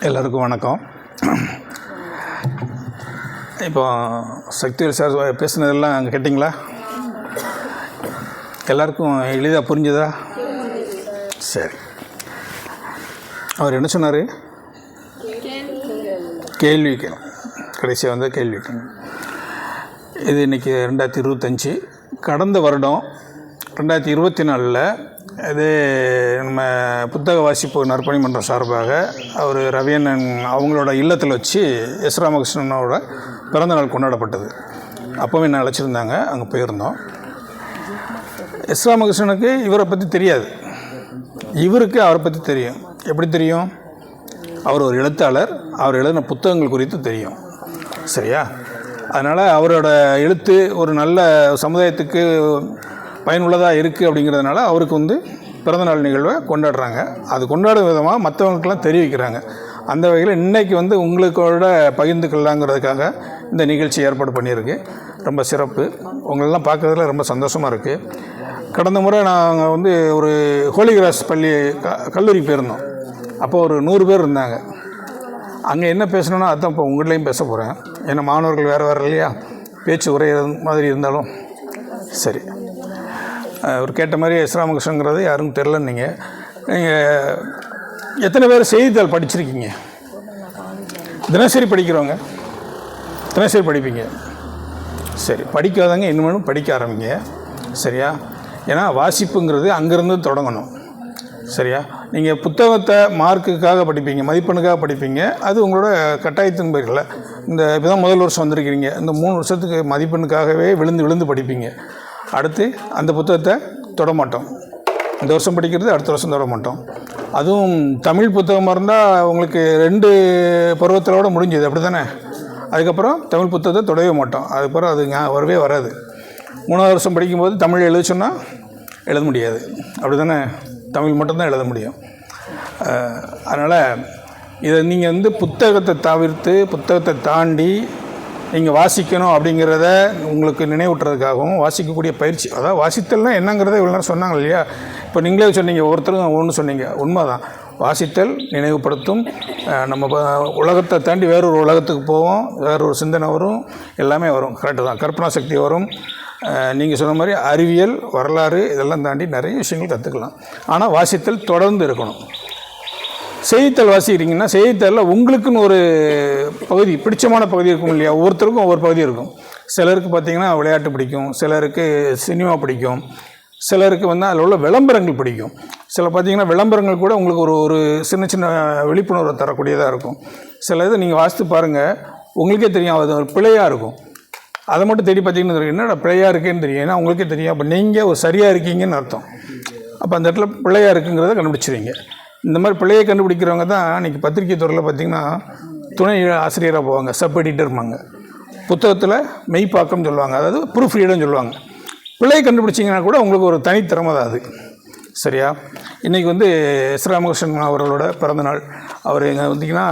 எல்லாருக்கும் வணக்கம். இப்போ சக்திவேல் சார் பேசுனதெல்லாம் அங்கே கேட்டிங்களா? எல்லாருக்கும் எளிதாக புரிஞ்சுதா? சரி. அவர் என்ன சொன்னார்? கேள்வி கடைசியாக வந்து கேள்வி. இது இன்றைக்கி 2025. கடந்த வருடம் 2024 இது நம்ம புத்தக வாசிப்பு நற்பணி மன்றம் சார்பாக அவர் ரவியண்ணன் அவங்களோட இல்லத்தில் வச்சு எஸ் ராமகிருஷ்ணனோட பிறந்தநாள் கொண்டாடப்பட்டது. அப்போவே என்ன அழைச்சிருந்தாங்க, அங்கே போயிருந்தோம். எஸ் ராமகிருஷ்ணனுக்கு இவரை பற்றி தெரியாது, இவருக்கு அவரை பற்றி தெரியும். எப்படி தெரியும்? அவர் ஒரு எழுத்தாளர், அவர் எழுதின புத்தகங்கள் குறித்து தெரியும். சரியா? அதனால் அவரோட எழுத்து ஒரு நல்ல சமுதாயத்துக்கு பயனுள்ளதாக இருக்குது அப்படிங்கிறதுனால அவருக்கு வந்து பிறந்தநாள் நிகழ்வை கொண்டாடுறாங்க. அது கொண்டாடும் விதமாக மற்றவங்களுக்கெல்லாம் தெரிவிக்கிறாங்க. அந்த வகையில் இன்றைக்கி வந்து உங்களுக்கோட பகிர்ந்துக்கலாங்கிறதுக்காக இந்த நிகழ்ச்சி ஏற்பாடு பண்ணியிருக்கு. ரொம்ப சிறப்பு. உங்களெல்லாம் பார்க்குறதுல ரொம்ப சந்தோஷமாக இருக்குது. கடந்த முறை நாங்கள் வந்து ஒரு ஹோலி கிராஸ் பள்ளி கல்லூரி போயிருந்தோம். அப்போ ஒரு 100 பேர் இருந்தாங்க. அங்கே என்ன பேசணுன்னா அதுதான் இப்போ உங்கள்கிட்டையும் பேச போகிறேன். ஏன்னா மாணவர்கள் வேறு இல்லையா, பேச்சு உரை மாதிரி இருந்தாலும் சரி. அவர் கேட்ட மாதிரி எஸ் ராமகிருஷ்ணங்கிறது யாருக்கும் தெரிலன்னு. நீங்கள் எத்தனை பேர் செய்தித்தாள் படிச்சிருக்கீங்க? தினசரி படிக்கிறவங்க தினசரி படிப்பீங்க. சரி, படிக்காதவங்க இன்னும் படிக்க ஆரம்பிங்க. சரியா? ஏன்னா வாசிப்புங்கிறது அங்கேருந்து தொடங்கணும். சரியா? நீங்கள் புத்தகத்தை மார்க்குக்காக படிப்பீங்க, மதிப்பெண்ணுக்காக படிப்பீங்க. அது உங்களோட கட்டாயத்தின் பேரில். இந்த இப்போதான் முதல் வருஷம் வந்திருக்கிறீங்க, இந்த 3 வருஷத்துக்கு மதிப்பெண்ணுக்காகவே விழுந்து படிப்பீங்க. அடுத்து அந்த புத்தகத்தை தொட மாட்டோம். இந்த வருஷம் படிக்கிறது அடுத்த வருஷம் தொட மாட்டோம். அதுவும் தமிழ் புத்தகமாக இருந்தால் உங்களுக்கு 2 பருவத்திலோடு முடிஞ்சது, அப்படி தானே? அதுக்கப்புறம் தமிழ் புத்தகத்தை தொடவே மாட்டோம். அதுக்கப்புறம் அது வரவே வராது. 3ஆவது வருஷம் படிக்கும்போது தமிழ் எழுத சொன்னால் எழுத முடியாது, அப்படி தானே? தமிழ் மட்டும்தான் எழுத முடியும். அதனால் இதை நீங்கள் வந்து புத்தகத்தை தவிர்த்து புத்தகத்தை தாண்டி நீங்கள் வாசிக்கணும் அப்படிங்கிறத உங்களுக்கு நினைவூட்டுறதுக்காகவும் வாசிக்கக்கூடிய பயிற்சி, அதாவது வாசித்தல்னால் என்னங்கிறத இவ்வளோ நேரம் சொன்னாங்க இல்லையா? இப்போ நீங்களே சொன்னீங்க, ஒவ்வொருத்தரும் ஒன்று சொன்னீங்க. உண்மைதான். வாசித்தல் நினைவுபடுத்தும். நம்ம உலகத்தை தாண்டி வேறொரு உலகத்துக்கு போவோம், வேறொரு சிந்தனை வரும், எல்லாமே வரும். கரெக்டு தான். கற்பனா சக்தி வரும். நீங்கள் சொன்ன மாதிரி அறிவியல், வரலாறு இதெல்லாம் தாண்டி நிறைய விஷயங்கள் கற்றுக்கலாம். ஆனால் வாசித்தல் தொடர்ந்து இருக்கணும். செய்தித்தாள் வாசிக்கிறீங்கன்னா செய்தித்தாளில் உங்களுக்குன்னு ஒரு பகுதி, பிடிச்சமான பகுதி இருக்கும் இல்லையா? ஒவ்வொருத்தருக்கும் ஒவ்வொரு பகுதி இருக்கும். சிலருக்கு பார்த்திங்கன்னா விளையாட்டு பிடிக்கும், சிலருக்கு சினிமா பிடிக்கும், சிலருக்கு வந்து அதில் உள்ள விளம்பரங்கள் பிடிக்கும். சில பார்த்திங்கன்னா விளம்பரங்கள் கூட உங்களுக்கு ஒரு சின்ன விழிப்புணர்வை தரக்கூடியதாக இருக்கும். சில இது நீங்கள் வாசித்து பாருங்கள், உங்களுக்கே தெரியும் அது ஒரு பிழையாக இருக்கும். அதை மட்டும் தேடி பார்த்தீங்கன்னா என்னடா பிழையாக இருக்கேன்னு தெரியும். ஏன்னா உங்களுக்கே தெரியும், அப்போ நீங்கள் ஒரு சரியாக இருக்கீங்கன்னு அர்த்தம். அப்போ அந்த இடத்துல பிழையாக இருக்குங்கிறத கண்டுபிடிச்சிருவீங்க. இந்த மாதிரி பிள்ளையை கண்டுபிடிக்கிறவங்க தான் இன்றைக்கி பத்திரிகை துறையில் பார்த்திங்கன்னா துணை ஆசிரியராக போவாங்க, சப் எடிட்டர்மாங்க. புத்தகத்தில் மெய்ப்பாக்கம் சொல்லுவாங்க, அதாவது ப்ரூஃப் ரீடர்னு சொல்லுவாங்க. பிள்ளையை கண்டுபிடிச்சிங்கன்னா கூட உங்களுக்கு ஒரு தனித்திறமை தான் அது. சரியா? இன்றைக்கி வந்து எஸ் ராமகிருஷ்ணன் அவர்களோட பிறந்தநாள். அவர் எங்கே வந்திங்கன்னா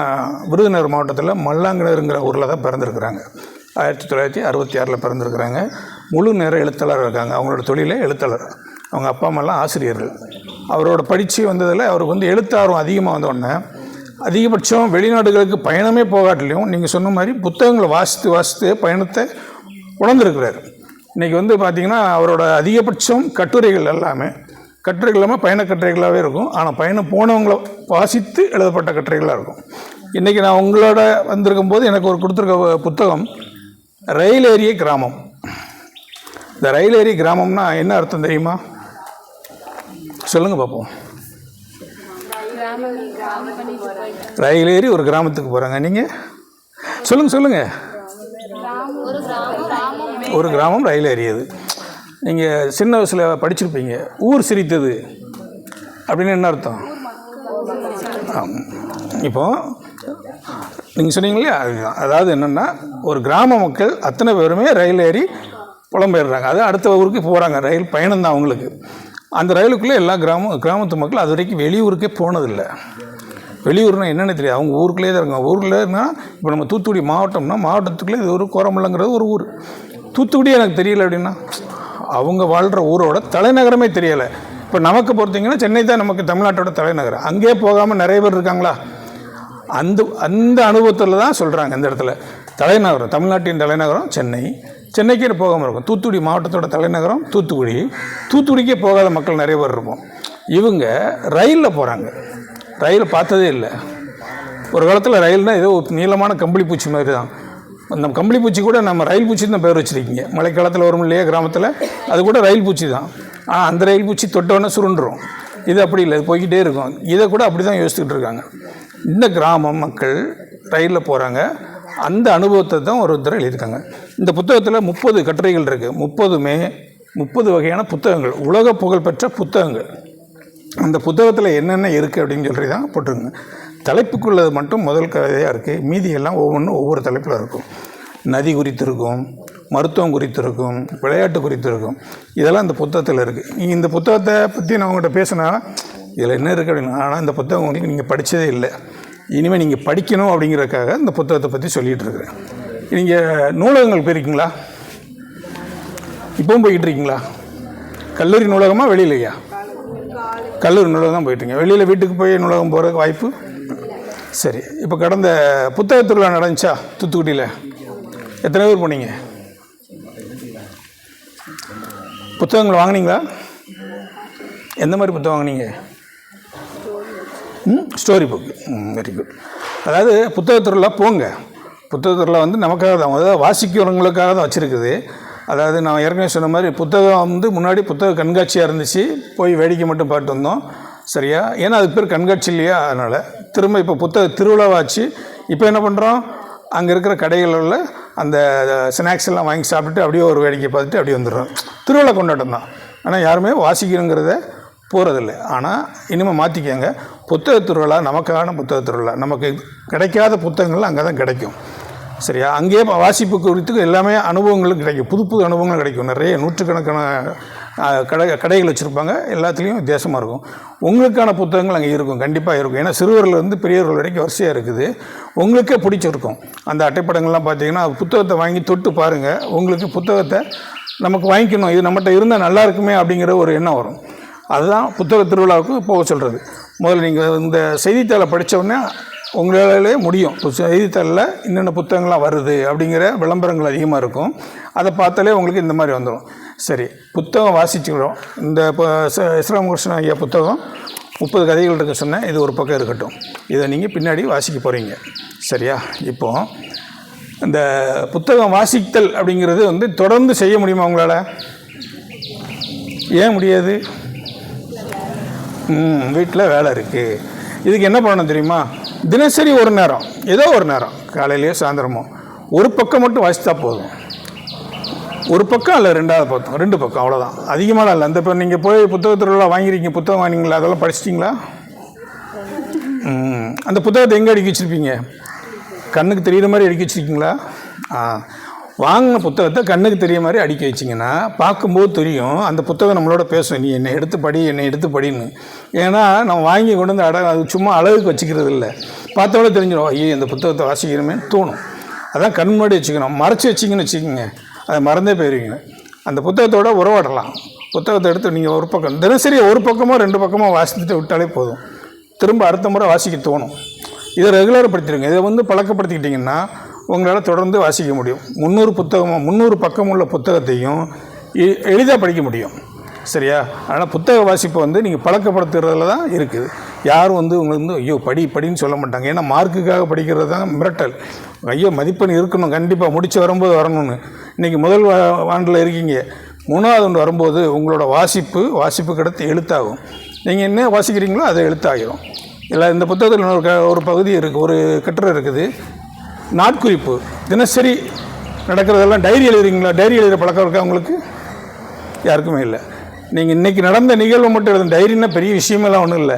விருதுநகர் மாவட்டத்தில் மல்லாங்கிணறுங்கிற ஊரில் தான் பிறந்திருக்கிறாங்க. 1966 பிறந்திருக்கிறாங்க. முழு நேர எழுத்தாளர் இருக்காங்க. அவங்களோட தொழிலே எழுத்தாளர். அவங்க அப்பா அம்மாலாம் ஆசிரியர்கள். அவரோட படித்து வந்ததில் அவருக்கு வந்து எழுத்தார்வம் அதிகமாக வந்தோடனே அதிகபட்சம் வெளிநாடுகளுக்கு பயணமே போகாட்டிலையும் நீங்கள் சொன்ன மாதிரி புத்தகங்களை வாசித்து பயணத்தை உணர்ந்துருக்கிறார். இன்றைக்கி வந்து பார்த்திங்கன்னா அவரோட அதிகபட்சம் கட்டுரைகள் எல்லாமே பயண கட்டுரைகளாகவே இருக்கும். ஆனால் பயணம் போனவங்களை வாசித்து எழுதப்பட்ட கட்டுரைகளாக இருக்கும். இன்றைக்கி நான் உங்களோட வந்திருக்கும் போது எனக்கு ஒரு கொடுத்துருக்க புத்தகம் ரயில் ஏறிய கிராமம். இந்த ரயில் ஏறிய கிராமம்னா என்ன அர்த்தம் தெரியுமா? சொல்லுங்கள் பார்ப்போம். ரயில் ஏறி ஒரு கிராமத்துக்கு போகிறாங்க. நீங்கள் சொல்லுங்கள். ஒரு கிராமம் ரயில் ஏறியது. நீங்கள் சின்ன வயசில் படிச்சிருப்பீங்க, ஊர் சிரித்தது அப்படின்னு என்ன அர்த்தம்? இப்போது நீங்கள் சொன்னீங்க இல்லையா, அதாவது என்னென்னா ஒரு கிராம மக்கள் அத்தனை பேருமே ரயில் ஏறி புலம்பெயர்றாங்க. அது அடுத்த ஊருக்கு போகிறாங்க. ரயில் பயணம் தான் அவங்களுக்கு. அந்த ரயிலுக்குள்ளே எல்லா கிராமத்து மக்கள் அது வரைக்கும் வெளியூருக்கே போனதில்லை. வெளியூர்னால் என்னென்னு தெரியாது, அவங்க ஊருக்குள்ளே தான் இருக்காங்க. ஊருக்குள்ளேனா இப்போ நம்ம தூத்துக்குடி மாவட்டம்னா மாவட்டத்துக்குள்ளே இது ஒரு கோரமல்லங்கிறது ஒரு ஊர். தூத்துக்குடி எனக்கு தெரியலை அப்படின்னா அவங்க வாழ்கிற ஊரோட தலைநகரமே தெரியலை. இப்போ நமக்கு பொறுத்திங்கன்னா சென்னை தான் நமக்கு தமிழ்நாட்டோட தலைநகரம். அங்கே போகாமல் நிறைய பேர் இருக்காங்களா? அந்த அந்த அனுபவத்தில் தான் சொல்கிறாங்க. இந்த இடத்துல தலைநகரம், தமிழ்நாட்டின் தலைநகரம் சென்னை, சென்னைக்கே போகாமல் இருக்கும். தூத்துக்குடி மாவட்டத்தோட தலைநகரம் தூத்துக்குடி, தூத்துக்குடிக்கே போகாத மக்கள் நிறைய பேர் இருப்போம். இவங்க ரயிலில் போகிறாங்க. ரயில் பார்த்ததே இல்லை. ஒரு காலத்தில் ரயில்னால் ஏதோ நீளமான கம்பளி பூச்சி மாதிரி தான். அந்த கம்பளி பூச்சி கூட நம்ம ரயில் பூச்சி தான் பேர் வச்சுருக்கீங்க. மழைக்காலத்தில் வரும் இல்லையா கிராமத்தில், அது கூட ரயில் பூச்சி தான். அந்த ரயில் பூச்சி தொட்டோன்னே சுருண்டுரும். இது அப்படி இல்லை, இது போய்கிட்டே இருக்கும். இதை கூட அப்படி தான் யோசிச்சுக்கிட்டு இருக்காங்க. இந்த கிராம மக்கள் ரயிலில் போகிறாங்க. அந்த அனுபவத்தை தான் ஒருத்தர் எழுதியிருக்காங்க. இந்த புத்தகத்தில் 30 கட்டுரைகள் இருக்குது. 30மே 30 வகையான புத்தகங்கள், உலக புகழ்பெற்ற புத்தகங்கள். அந்த புத்தகத்தில் என்னென்ன இருக்குது அப்படின்னு சொல்லி தான் போட்டிருக்குங்க. தலைப்புக்குள்ளது மட்டும் முதல் கதையாக இருக்குது. மீதியெல்லாம் ஒவ்வொன்றும் ஒவ்வொரு தலைப்பில் இருக்கும். நதி குறித்து இருக்கும், மருத்துவம் குறித்து இருக்கும், விளையாட்டு குறித்து இருக்கும். இதெல்லாம் இந்த புத்தகத்தில் இருக்குது. நீங்கள் இந்த புத்தகத்தை பற்றி நான் உங்கள்கிட்ட பேசினா இதில் என்ன இருக்குது அப்படின்னு, ஆனால் இந்த புத்தகம் உங்களுக்கு நீங்கள் படித்ததே இல்லை. இனிமேல் நீங்கள் படிக்கணும் அப்படிங்கிறதுக்காக இந்த புத்தகத்தை பற்றி சொல்லிகிட்டு இருக்கிறேன். நீங்கள் நூலகங்கள் போயிருக்கீங்களா? இப்போவும் போய்கிட்டு இருக்கீங்களா? கல்லூரி நூலகமாக வெளியிலையா? கல்லூரி நூலகம் தான் போயிட்டுருங்க. வெளியில் வீட்டுக்கு போய் நூலகம் போகிறதுக்கு வாய்ப்பு? சரி. இப்போ கடந்த புத்தக திருவிழா நடந்துச்சா தூத்துக்குடியில்? எத்தனை பேர் போனீங்க? புத்தகங்கள் வாங்கினீங்களா? எந்த மாதிரி புத்தகம் வாங்கினீங்க? Story book. Very good. அதாவது புத்தக திருவிழா போங்க. புத்தக திருவிழா வந்து நமக்காக தான், அதாவது வாசிக்கிறவங்களுக்காக தான் வச்சுருக்குது. அதாவது நான் ஏற்கனவே சொன்ன மாதிரி புத்தகம் வந்து முன்னாடி புத்தக கண்காட்சியாக இருந்துச்சு, போய் வேடிக்கை மட்டும் பார்த்து வந்தோம். சரியா? ஏன்னா அதுக்கு பேர் கண்காட்சி இல்லையா, அதனால் திரும்ப இப்போ புத்தக திருவிழாவாச்சு. இப்போ என்ன பண்ணுறோம், அங்கே இருக்கிற கடைகளில் அந்த ஸ்நாக்ஸ் எல்லாம் வாங்கி சாப்பிட்டுட்டு அப்படியே ஒரு வேடிக்கை பார்த்துட்டு அப்படியே வந்துடுறோம். திருவிழா கொண்டாட்டம் தான். ஆனால் யாருமே வாசிக்கணுங்கிறத போகிறதில்லை. ஆனால் இனிமேல் மாற்றிக்கங்க. புத்தக திருவிழா நமக்கான புத்தக திருவிழா. நமக்கு கிடைக்காத புத்தகங்கள் அங்கே தான் கிடைக்கும். சரியா? அங்கேயே வாசிப்பு குறித்து எல்லாமே அனுபவங்களும் கிடைக்கும். புது புது அனுபவங்களும் கிடைக்கும். நிறைய நூற்றுக்கணக்கான கடைகள் வச்சுருப்பாங்க. எல்லாத்துலேயும் வித்தியாசமாக இருக்கும். உங்களுக்கான புத்தகங்கள் அங்கே இருக்கும், கண்டிப்பாக இருக்கும். ஏன்னா சிறுவர்லேருந்து பெரியவர்கள் வரைக்கும் வரிசையாக இருக்குது. உங்களுக்கே பிடிச்சிருக்கும். அந்த அட்டைப்படங்கள்லாம் பார்த்தீங்கன்னா புத்தகத்தை வாங்கி தொட்டு பாருங்கள். உங்களுக்கு புத்தகத்தை நமக்கு வாங்கிக்கணும், இது நம்மகிட்ட இருந்தால் நல்லா இருக்குமே அப்படிங்கிற ஒரு எண்ணம் வரும். அதுதான் புத்தக திருவிழாவுக்கு போக சொல்கிறது. முதல்ல நீங்கள் இந்த செய்தித்தாளை படித்தோடனே உங்களாலே முடியும். செய்தித்தாளில் என்னென்ன புத்தகங்கள்லாம் வருது அப்படிங்கிற விளம்பரங்கள் அதிகமாக இருக்கும். அதை பார்த்தாலே உங்களுக்கு இந்த மாதிரி வந்துடும். சரி, புத்தகம் வாசிச்சுக்கிறோம். இந்த இப்போ ஸ்ரீராமகிருஷ்ணன் ஐயா புத்தகம் 30 கதைகள் இருக்க சொன்னேன். இது ஒரு பக்கம் இருக்கட்டும். இதை நீங்கள் பின்னாடி வாசிக்க போகிறீங்க. சரியா? இப்போது இந்த புத்தகம் வாசித்தல் அப்படிங்கிறது வந்து தொடர்ந்து செய்ய முடியுமா உங்களால்? ஏன் முடியாது? வீட்டில் வேலை இருக்குது. இதுக்கு என்ன பண்ணணும் தெரியுமா? தினசரி ஒரு நேரம், ஏதோ ஒரு நேரம், காலையிலையோ சாயந்தரமோ ஒரு பக்கம் மட்டும் வாசித்தா போதும். ஒரு பக்கம் இல்லை, 2வது பக்கம், 2 பக்கம், அவ்வளோதான். அதிகமாக இல்லை. அந்த இப்போ நீங்கள் போய் புத்தகத்தில் வாங்கிருக்கீங்க, புத்தகம் வாங்கினீங்களா? அதெல்லாம் படிச்சிட்டிங்களா? அந்த புத்தகத்தை எங்கே அடுக்கி வச்சுருப்பீங்க? கண்ணுக்கு தெரிகிற மாதிரி அடுக்கி வச்சுருக்கீங்களா? வாங்கின புத்தகத்தை கண்ணுக்கு தெரிய மாதிரி அடுக்கி வச்சிங்கன்னா பார்க்கும்போது தெரியும். அந்த புத்தகம் நம்மளோட பேசும், நீ என்னை எடுத்து படி, என்னை எடுத்து படின்னு. ஏன்னா நம்ம வாங்கி கொண்டு வந்து அது சும்மா அழகுக்கு வச்சுக்கிறது இல்லை. பார்த்தோட தெரிஞ்சிடும், ஐயோ இந்த புத்தகத்தை வாசிக்கணுமே தோணும். அதான் கண் முன்னாடி வச்சுக்கணும். மறைச்சி வச்சிங்கன்னு வச்சுக்கோங்க, அதை மறந்தே போயிருவீங்க. அந்த புத்தகத்தோட உறவாடலாம். புத்தகத்தை எடுத்து நீங்கள் ஒரு பக்கம் தினசரி ஒரு பக்கமோ 2 பக்கமோ வாசித்துட்டு விட்டாலே போதும். திரும்ப அடுத்த முறை வாசிக்க தோணும். இதை ரெகுலர்படுத்திடுங்க. இதை வந்து பழக்கப்படுத்திக்கிட்டிங்கன்னா உங்களால் தொடர்ந்து வாசிக்க முடியும். 300 பக்கம் உள்ள புத்தகத்தையும் எளிதாக படிக்க முடியும். சரியா? அதனால் புத்தக வாசிப்பை வந்து நீங்கள் பழக்கப்படுத்துறதுல தான் இருக்குது. யாரும் வந்து உங்களுக்கு வந்து ஐயோ படின்னு சொல்ல மாட்டாங்க. ஏன்னா மார்க்குக்காக படிக்கிறது தான் மிரட்டல். ஐயோ மதிப்பெண் இருக்கணும், கண்டிப்பாக முடித்து வரும்போது வரணும்னு. இன்றைக்கி முதல் ஆண்டில் இருக்கீங்க, 3வது ஆண்டு வரும்போது உங்களோட வாசிப்புக்கு அடுத்து எழுத்தாகும். நீங்கள் என்ன வாசிக்கிறீங்களோ அதை எழுத்தாகிடும். இல்லை, இந்த புத்தகத்தில் ஒரு பகுதி இருக்குது, ஒரு கட்டுரை இருக்குது, நாட்குறிப்பு. தினசரி நடக்கிறதெல்லாம் டைரி எழுதுறீங்களா? டைரி எழுதுகிற பழக்கம் இருக்கா உங்களுக்கு? யாருக்குமே இல்லை. நீங்கள் இன்றைக்கி நடந்த நிகழ்வு மட்டும் எழுதும். டைரின்னா பெரிய விஷயமெல்லாம் ஒன்றும் இல்லை.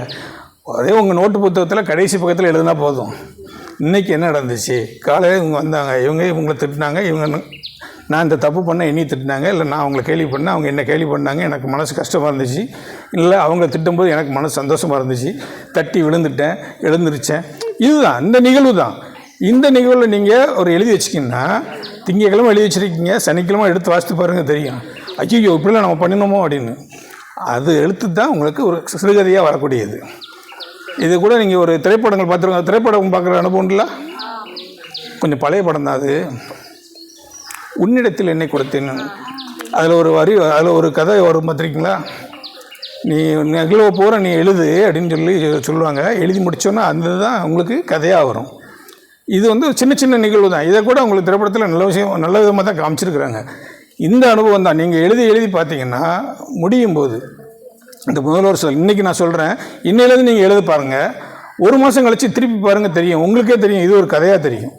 அதே உங்கள் நோட்டு புத்தகத்தில் கடைசி பக்கத்தில் எழுதுனா போதும். இன்றைக்கி என்ன நடந்துச்சு, காலையில் இவங்க வந்தாங்க, இவங்களை திட்டினாங்க, நான் இந்த தப்பு பண்ணேன், என்னையும் திட்டினாங்க, இல்லை நான் அவங்கள கேள்வி பண்ணேன், அவங்க என்ன கேள்வி பண்ணாங்க, எனக்கு மனசு கஷ்டமாக இருந்துச்சு, இல்லை அவங்க திட்டும்போது எனக்கு மனசு சந்தோஷமாக இருந்துச்சு, தட்டி விழுந்துட்டேன், எழுந்திருச்சேன். இதுதான் இந்த நிகழ்வு தான். இந்த நிகழ்வில் நீங்கள் ஒரு எழுதி வச்சிங்கன்னா, திங்கக்கிழமை எழுதி வச்சுருக்கீங்க, சனிக்கிழமை எடுத்து வாசித்து பாருங்கள், தெரியும் ஐயோ இப்படிலாம் நம்ம பண்ணணுமோ அப்படின்னு. அது எழுத்து தான் உங்களுக்கு ஒரு சிறுகதையாக வரக்கூடியது. இது கூட நீங்கள் ஒரு திரைப்படங்கள் பார்த்துருங்க. திரைப்படம் பார்க்குற அனுபவம் இல்லை, கொஞ்சம் பழைய படம் தான் அது. உன்னிடத்தில் என்னை கொடுத்தேன்னு அதில் ஒரு வரி, அதில் ஒரு கதை வரும் பார்த்துருக்கீங்களா? நீ நிகழ்வ போகிற நீ எழுது அப்படின்னு சொல்லுவாங்க. எழுதி முடித்தோன்னா அந்த தான் உங்களுக்கு கதையாக வரும். இது வந்து சின்ன சின்ன நிகழ்வு தான். இதை கூட உங்களுக்கு திரைப்படத்தில் நல்ல விஷயம், நல்ல விதமாக தான் காமிச்சிருக்கிறாங்க. இந்த அனுபவம் தான் நீங்கள் எழுதி பார்த்தீங்கன்னா முடியும் போது இந்த முதல்வர் இன்றைக்கி நான் சொல்கிறேன், இன்னையிலேருந்து நீங்கள் எழுத பாருங்கள். ஒரு மாதம் கழித்து திருப்பி பாருங்கள், தெரியும், உங்களுக்கே தெரியும், இது ஒரு கதையாக தெரியும்.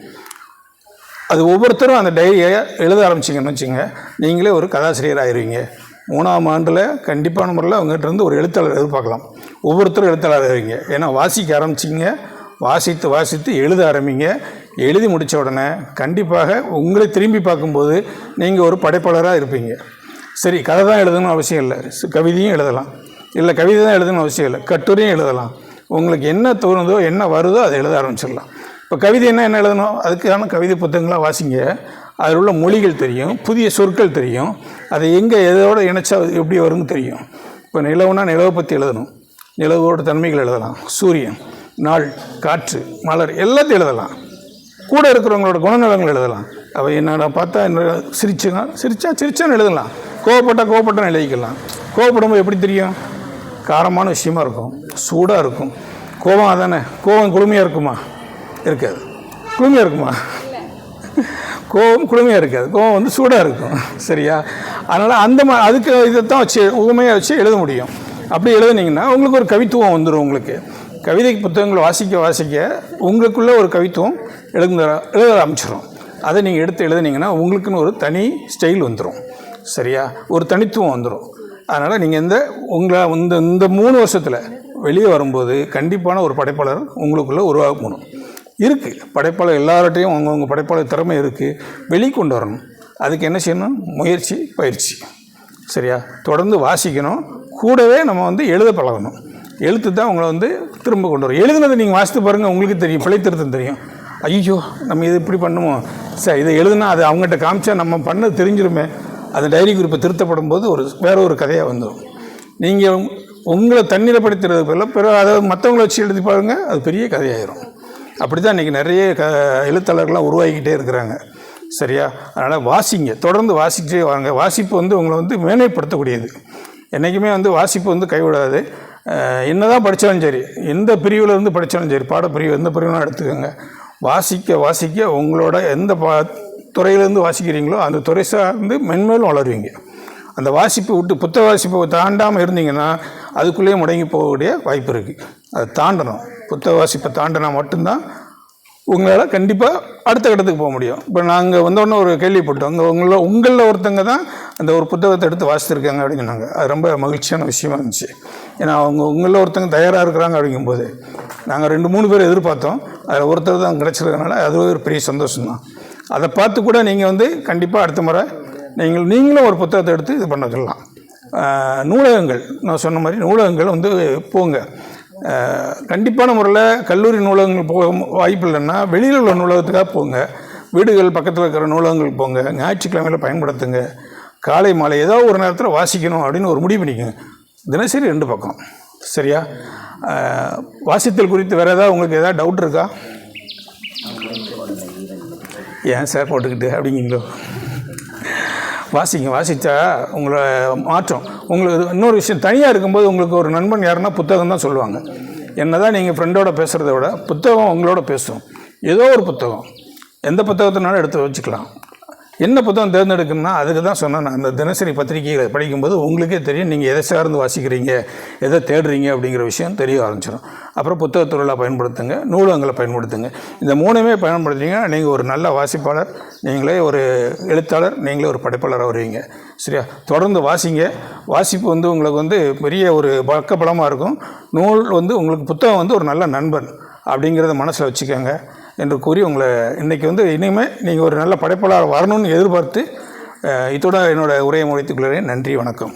அது ஒவ்வொருத்தரும் அந்த டைரியை எழுத ஆரம்பிச்சிங்கன்னு வச்சுங்க, நீங்களே ஒரு கதாசிரியர் ஆயிடுவீங்க. 3ஆம் ஆண்டில் கண்டிப்பான முறையில் அவங்ககிட்ட இருந்து ஒரு எழுத்தாளர் எதிர்பார்க்கலாம். ஒவ்வொருத்தரும் எழுத்தாளர் ஆகிடுவீங்க. ஏன்னா வாசிக்க ஆரம்பிச்சிங்க, வாசித்து எழுத ஆரம்பிங்க. எழுதி முடித்த உடனே கண்டிப்பாக உங்களை திரும்பி பார்க்கும்போது நீங்கள் ஒரு படைப்பாளராக இருப்பீங்க. சரி, கதை தான் எழுதணும்னு அவசியம் இல்லை, கவிதையும் எழுதலாம். இல்லை கவிதை தான் எழுதணும்னு அவசியம் இல்லை, கட்டுரையும் எழுதலாம். உங்களுக்கு என்ன தோணுதோ என்ன வருதோ அதை எழுத ஆரம்பிச்சிடலாம். இப்போ கவிதைன்னா என்ன எழுதணும், அதுக்கான கவிதை புத்தகங்களாக வாசிங்க. அதில் உள்ள மொழிகள் தெரியும், புதிய சொற்கள் தெரியும், அதை எங்கே எதோடு இணைச்சா எப்படி வரும்னு தெரியும். இப்போ நிலவுனா நிலவை பற்றி எழுதணும், நிலவோட தன்மைகள் எழுதலாம், சூரியன், நாள், காற்று, மலர் எல்லாத்தையும் எழுதலாம். கூட இருக்கிறவங்களோட குணநலங்கள் எழுதலாம். அவள் என்ன பார்த்தா என்ன சிரிச்சான்னு எழுதலாம். கோவப்பட்டான்னு எழுதிக்கலாம். கோவப்படும்போது எப்படி தெரியும்? காரமான விஷயமா இருக்கும், சூடாக இருக்கும். கோபம் அதானே, கோபம் குளுமையாக இருக்குமா? இருக்காது. குளுமையாக இருக்குமா? கோபம் குளுமையாக இருக்காது, கோபம் வந்து சூடாக இருக்கும். சரியா? அதனால் அதுக்கு இதைத்தான் வச்சு உண்மையாக வச்சு எழுத முடியும். அப்படி எழுதுனீங்கன்னா உங்களுக்கு ஒரு கவித்துவம் வந்துடும். உங்களுக்கு கவிதை புத்தகங்களை வாசிக்க உங்களுக்குள்ள ஒரு கவித்துவம் எழுத ஆரம்பிச்சிடும். அதை நீங்கள் எடுத்து எழுதுனீங்கன்னா உங்களுக்குன்னு ஒரு தனி ஸ்டைல் வந்துடும். சரியா? ஒரு தனித்துவம் வந்துடும். அதனால் நீங்கள் இந்த 3 வருஷத்தில் வெளியே வரும்போது கண்டிப்பான ஒரு படைப்பாளர் உங்களுக்குள்ளே உருவாக்கணும். இருக்குது படைப்பாளர், எல்லார்ட்டையும் அவங்கவுங்க படைப்பாளர் திறமை இருக்குது, வெளிக்கொண்டு வரணும். அதுக்கு என்ன செய்யணும்? முயற்சி, பயிற்சி. சரியா? தொடர்ந்து வாசிக்கணும். கூடவே நம்ம வந்து எழுத பழகணும். எழுத்து தான் உங்களை வந்து திரும்ப கொண்டு வரும். எழுதுனதை நீங்கள் வாசித்து பாருங்கள், உங்களுக்கு தெரியும், பிழைத்திருத்தம் தெரியும். ஐயோ நம்ம இது இப்படி பண்ணுமோ, சார் இதை எழுதுனா அது அவங்ககிட்ட காமிச்சா நம்ம பண்ணது தெரிஞ்சிருமே. அந்த டைரி குறிப்பை திருத்தப்படும் போது வேற ஒரு கதையாக வந்துடும். நீங்கள் உங்களை தண்ணீரப்படுத்துறது அதாவது மற்றவங்களை வச்சு எழுதி பாருங்கள், அது பெரிய கதையாயிரும். அப்படி தான் இன்றைக்கி நிறைய எழுத்தாளர்கள்லாம் உருவாகிக்கிட்டே இருக்கிறாங்க. சரியா? அதனால் வாசிங்க, தொடர்ந்து வாசிக்கிட்டே வாங்க. வாசிப்பு வந்து உங்களை வந்து மேன்மைப்படுத்தக்கூடியது. என்றைக்குமே வந்து வாசிப்பு வந்து கைவிடாது. என்ன தான் படித்தாலும் சரி, எந்த பிரிவில் இருந்து படித்தாலும் சரி, பாடப்பிரிவு எந்த பிரிவுனா எடுத்துக்கோங்க, வாசிக்க உங்களோட எந்த துறையிலேருந்து வாசிக்கிறீங்களோ அந்த துறை சார்ந்து மென்மேலும் வளருவீங்க. அந்த வாசிப்பை விட்டு புத்தக வாசிப்பை தாண்டாமல் இருந்தீங்கன்னா அதுக்குள்ளேயே முடங்கி போகக்கூடிய வாய்ப்பு இருக்குது. அதை தாண்டணும். புத்தக வாசிப்பை தாண்டினா மட்டும்தான் உங்களால் கண்டிப்பாக அடுத்த கட்டத்துக்கு போக முடியும். இப்போ நாங்கள் வந்தோடனே ஒரு கேள்விப்பட்டோம், உங்களில் ஒருத்தங்க தான் அந்த ஒரு புத்தகத்தை எடுத்து வாசித்திருக்காங்க அப்படின்னு சொன்னாங்க. அது ரொம்ப மகிழ்ச்சியான விஷயமா இருந்துச்சு. ஏன்னா உங்களில் ஒருத்தங்க தயாராக இருக்கிறாங்க அப்படிங்கும்போது நாங்கள் 2-3 பேர் எதிர்பார்த்தோம், அதில் ஒருத்தர் தான் கிடச்சிருக்கனால அது ஒரு பெரிய சந்தோஷம்தான். அதை பார்த்து கூட நீங்கள் வந்து கண்டிப்பாக அடுத்த முறை நீங்களும் ஒரு புத்தகத்தை எடுத்து இது பண்ண சொல்லலாம். நூலகங்கள், நான் சொன்ன மாதிரி நூலகங்கள் வந்து போங்க. கண்டிப்பான முறையில் கல்லூரி நூலகங்கள் போக வாய்ப்பு இல்லைன்னா வெளியில் உள்ள நூலகத்துக்காக போங்க. வீடுகள் பக்கத்தில் இருக்கிற நூலகங்களுக்கு போங்க. ஞாயிற்றுக்கிழமையில் பயன்படுத்துங்க. காலை மாலை ஏதோ ஒரு நேரத்தில் வாசிக்கணும் அப்படின்னு ஒரு முடிவு பண்ணிக்கோங்க. தினசரி 2 பக்கம். சரியா? வாசித்தல் குறித்து வேறு ஏதாவது உங்களுக்கு ஏதாவது டவுட் இருக்கா? ஏன் சார் போட்டுக்கிட்டு அப்படிங்களோ? வாசித்தா உங்களை மாற்றம். உங்களுக்கு இன்னொரு விஷயம், தனியாக இருக்கும்போது உங்களுக்கு ஒரு நண்பன் யாருன்னா புத்தகம் தான் சொல்லுவாங்க. என்ன தான் நீங்கள் ஃப்ரெண்டோட பேசுகிறத விட புத்தகம் உங்களோட பேசும். ஏதோ ஒரு புத்தகம், எந்த புத்தகத்தினாலும் எடுத்து வச்சுக்கலாம். என்ன புத்தகம் தேர்ந்தெடுக்கணும்னா அதுக்கு தான் சொன்னேன். நான் அந்த தினசரி பத்திரிகைகளை படிக்கும்போது உங்களுக்கே தெரியும் நீங்கள் எதை சார்ந்து வாசிக்கிறீங்க, எதை தேடுறீங்க அப்படிங்கிற விஷயம் தெரிய ஆரம்பிச்சிடும். அப்புறம் புத்தகத்துறையில் பயன்படுத்துங்க, நூலகங்களை பயன்படுத்துங்க. இந்த 3மே பயன்படுத்திங்கன்னா நீங்கள் ஒரு நல்ல வாசிப்பாளர், நீங்களே ஒரு எழுத்தாளர், நீங்களே ஒரு படைப்பாளராக வருவீங்க. சரியா? தொடர்ந்து வாசிங்க. வாசிப்பு வந்து உங்களுக்கு வந்து பெரிய ஒரு பக்கபலமாக இருக்கும். நூல் வந்து உங்களுக்கு புத்தகம் வந்து ஒரு நல்ல நண்பன் அப்படிங்கிறத மனசில் வச்சுக்கோங்க என்று கூறி உங்களை இன்றைக்கி வந்து இனிமேல் நீங்கள் ஒரு நல்ல படைப்பாளர் வரணும்னு எதிர்பார்த்து இதோட என்னோடய உரையை முடித்துக்கொள்கிறேன். நன்றி, வணக்கம்.